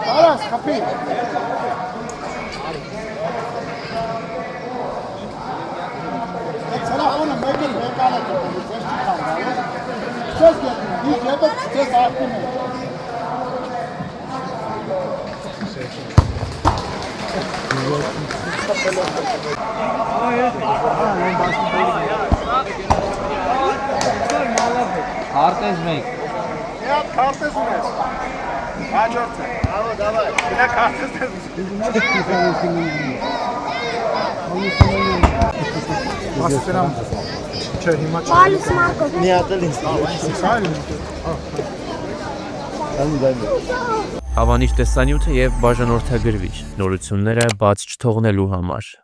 Aras, kapıyı. Sana oğlum bekle, bekle. Söz geldin, bir yerde söz hakkı mı? Kartez make. Ya kartez mi? Kaç orta? Bravo, davay. Bir de kartez Աստերամ չէ հիմա չէ Բալիս Մարկով Միատել ինձ Հավանիչ տեսանյութը եւ բաժանորդագրվիչ նորությունները բաց չթողնելու համար